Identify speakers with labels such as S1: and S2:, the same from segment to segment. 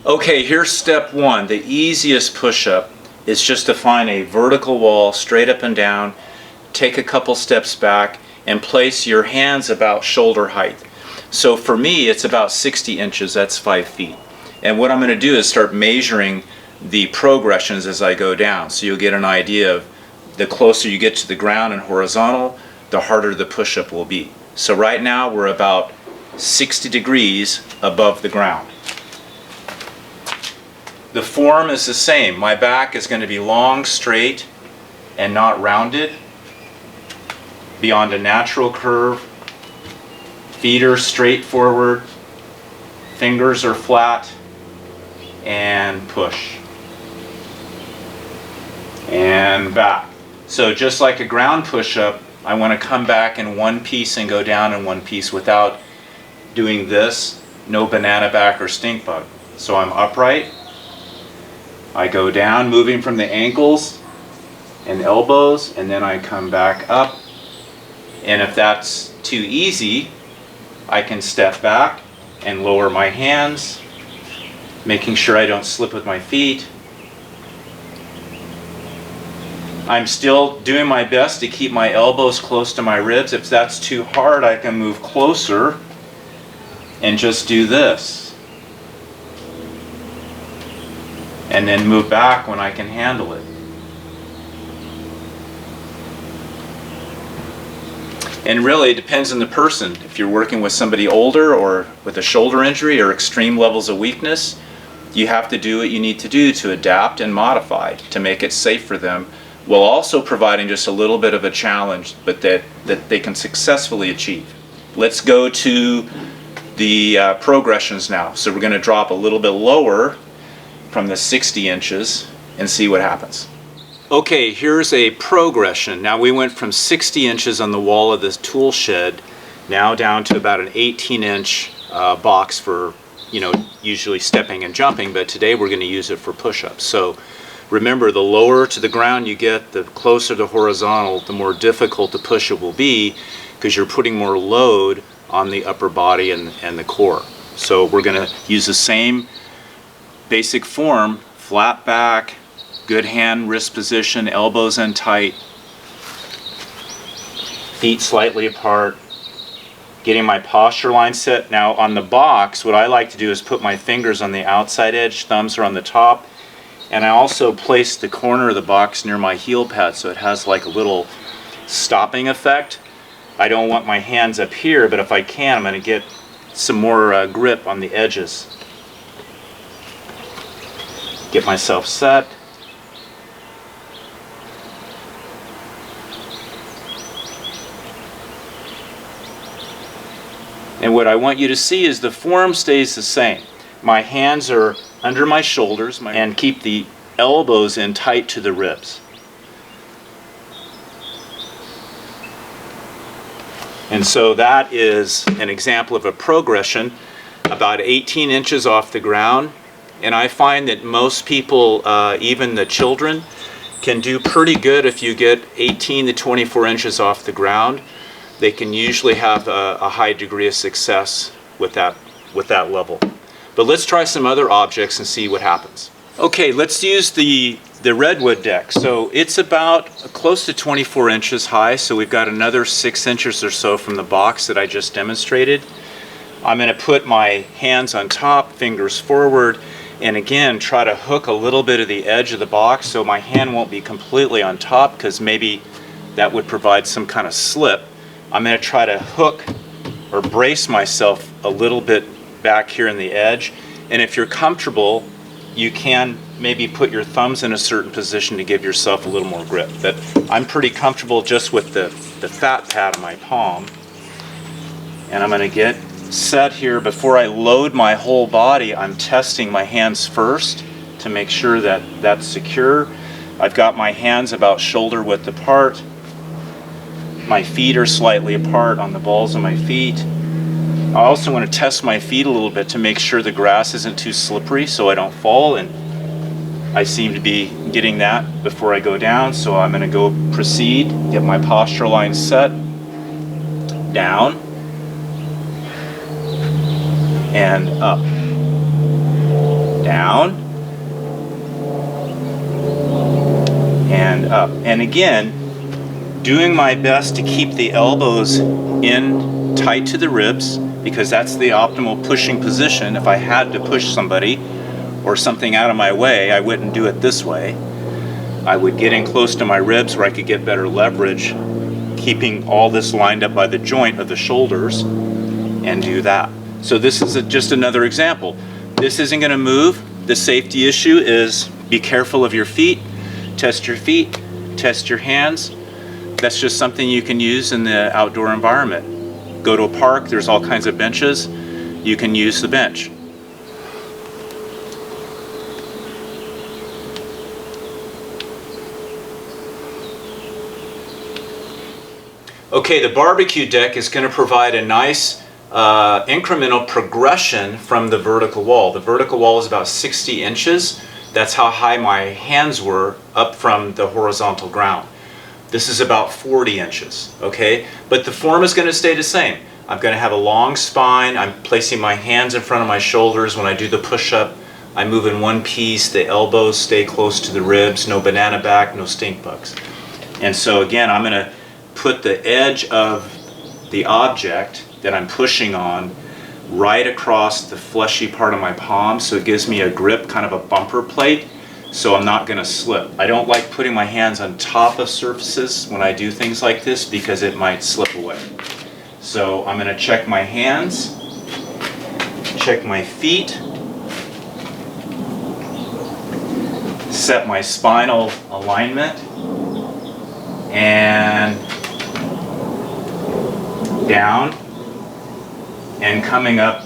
S1: Okay, here's step one. The easiest push-up is just to find a vertical wall straight up and down, take a couple steps back, and place your hands about shoulder height. So for me, it's about 60 inches, that's 5 feet. And what I'm going to do is start measuring the progressions as I go down. So you'll get an idea of the closer you get to the ground and horizontal, the harder the push-up will be. So right now we're about 60 degrees above the ground. The form is the same. My back is going to be long, straight, and not rounded. Beyond a natural curve. Feet are straight forward. Fingers are flat. And push. And back. So just like a ground push-up, I want to come back in one piece and go down in one piece without doing this. No banana back or stink bug. So I'm upright. I go down, moving from the ankles and elbows, and then I come back up. And if that's too easy, I can step back and lower my hands, making sure I don't slip with my feet. I'm still doing my best to keep my elbows close to my ribs. If that's too hard, I can move closer and just do this. And then move back when I can handle it. And really, it depends on the person. If you're working with somebody older or with a shoulder injury or extreme levels of weakness, you have to do what you need to do to adapt and modify to make it safe for them, while also providing just a little bit of a challenge, but that they can successfully achieve. Let's go to the progressions now. So we're going to drop a little bit lower from the 60 inches and see what happens. Okay, here's a progression. Now we went from 60 inches on the wall of this tool shed now down to about an 18-inch box for, usually stepping and jumping, but today we're going to use it for push-ups. So remember, the lower to the ground you get, the closer to horizontal, the more difficult the push-up will be because you're putting more load on the upper body and the core. So we're going to use the same basic form, flat back, good hand wrist position, elbows in tight, feet slightly apart, getting my posture line set. Now on the box, what I like to do is put my fingers on the outside edge, thumbs are on the top, and I also place the corner of the box near my heel pad so it has like a little stopping effect. I don't want my hands up here, but if I can, I'm going to get some more grip on the edges. Get myself set. And what I want you to see is the form stays the same. My hands are under my shoulders and keep the elbows in tight to the ribs. And so that is an example of a progression about 18 inches off the ground. And I find that most people, even the children, can do pretty good if you get 18 to 24 inches off the ground. They can usually have a high degree of success with that level. But let's try some other objects and see what happens. Okay, let's use the redwood deck. So it's about close to 24 inches high, so we've got another 6 inches or so from the box that I just demonstrated. I'm going to put my hands on top, fingers forward, and again try to hook a little bit of the edge of the box so my hand won't be completely on top, because maybe that would provide some kind of slip. I'm going to try to hook or brace myself a little bit back here in the edge, and if you're comfortable you can maybe put your thumbs in a certain position to give yourself a little more grip. But I'm pretty comfortable just with the fat pad on my palm, and I'm going to get set here. Before I load my whole body, I'm testing my hands first to make sure that that's secure. I've got my hands about shoulder width apart. My feet are slightly apart on the balls of my feet. I also want to test my feet a little bit to make sure the grass isn't too slippery so I don't fall, and I seem to be getting that before I go down. So I'm going to go proceed, get my posture line set, down, and up, down, and up. And again, doing my best to keep the elbows in tight to the ribs, because that's the optimal pushing position. If I had to push somebody or something out of my way, I wouldn't do it this way. I would get in close to my ribs where I could get better leverage, keeping all this lined up by the joint of the shoulders, and do that. So this is just another example. This isn't going to move. The safety issue is be careful of your feet, test your feet, test your hands. That's just something you can use in the outdoor environment. Go to a park, there's all kinds of benches. You can use the bench. Okay, the barbecue deck is going to provide a nice incremental progression from the vertical wall. The vertical wall is about 60 inches. That's how high my hands were up from the horizontal ground. This is about 40 inches, okay? But the form is going to stay the same. I'm going to have a long spine. I'm placing my hands in front of my shoulders. When I do the push-up, I move in one piece. The elbows stay close to the ribs. No banana back, no stink bugs. And so again, I'm going to put the edge of the object that I'm pushing on right across the fleshy part of my palm, so it gives me a grip, kind of a bumper plate, so I'm not going to slip. I don't like putting my hands on top of surfaces when I do things like this because it might slip away. So I'm going to check my hands, check my feet, set my spinal alignment, and down, and coming up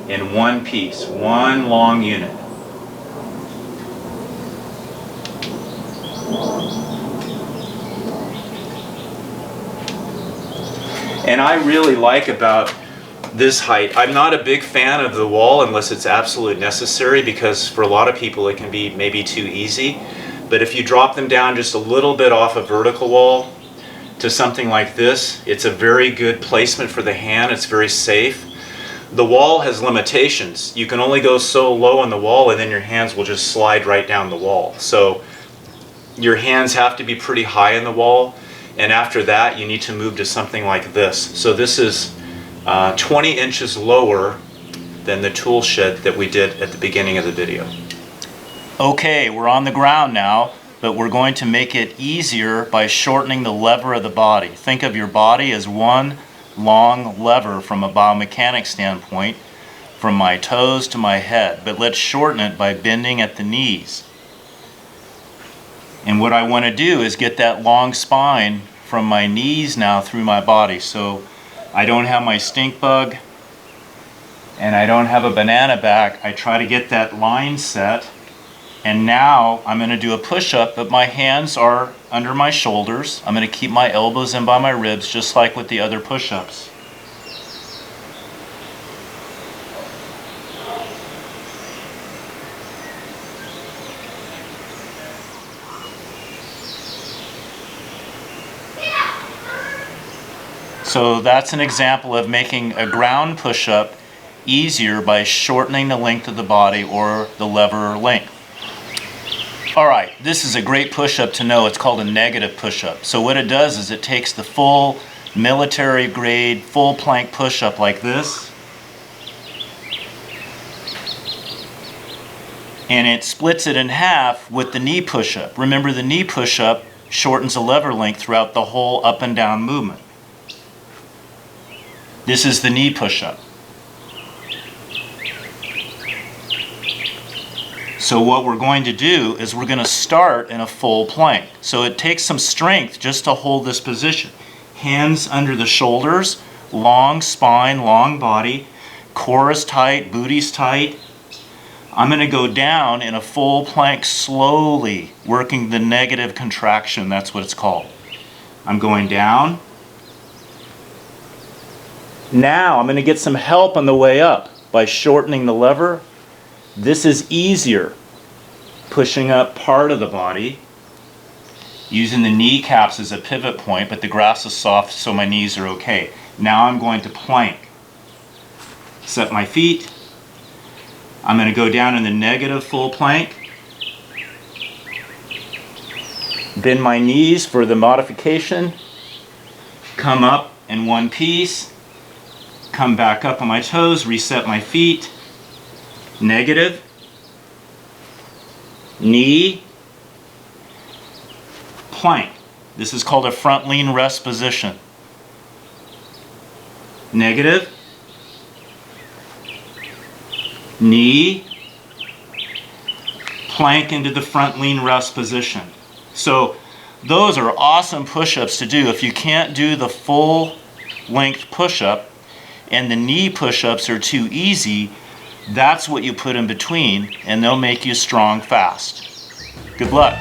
S1: in one piece, one long unit. And I really like about this height, I'm not a big fan of the wall unless it's absolutely necessary, because for a lot of people it can be maybe too easy. But if you drop them down just a little bit off a vertical wall to something like this, it's a very good placement for the hand. It's very safe. The wall has limitations. You can only go so low on the wall and then your hands will just slide right down the wall. So your hands have to be pretty high in the wall, and after that you need to move to something like this. So this is 20 inches lower than the tool shed that we did at the beginning of the video. Okay, we're on the ground now, but we're going to make it easier by shortening the lever of the body. Think of your body as one long lever from a biomechanics standpoint, from my toes to my head, but let's shorten it by bending at the knees. And what I want to do is get that long spine from my knees now through my body, so I don't have my stink bug and I don't have a banana back. I try to get that line set. And now I'm going to do a push-up, but my hands are under my shoulders. I'm going to keep my elbows in by my ribs, just like with the other push-ups. So that's an example of making a ground push-up easier by shortening the length of the body or the lever length. Alright, this is a great push-up to know. It's called a negative push-up. So what it does is it takes the full military grade, full plank push-up like this, and it splits it in half with the knee push-up. Remember, the knee push-up shortens the lever length throughout the whole up and down movement. This is the knee push-up. So what we're going to do is we're going to start in a full plank. So it takes some strength just to hold this position. Hands under the shoulders, long spine, long body, core is tight, booty's tight. I'm going to go down in a full plank slowly, working the negative contraction. That's what it's called. I'm going down. Now I'm going to get some help on the way up by shortening the lever. This is easier, pushing up part of the body, using the kneecaps as a pivot point, but the grass is soft so my knees are okay. Now I'm going to plank. Set my feet. I'm going to go down in the negative full plank. Bend my knees for the modification. Come up in one piece. Come back up on my toes, reset my feet. Negative. Knee. Plank. This is called a front lean rest position. Negative. Knee. Plank into the front lean rest position. So those are awesome push-ups to do. If you can't do the full length push-up and the knee push-ups are too easy, that's what you put in between and they'll make you strong fast. Good luck.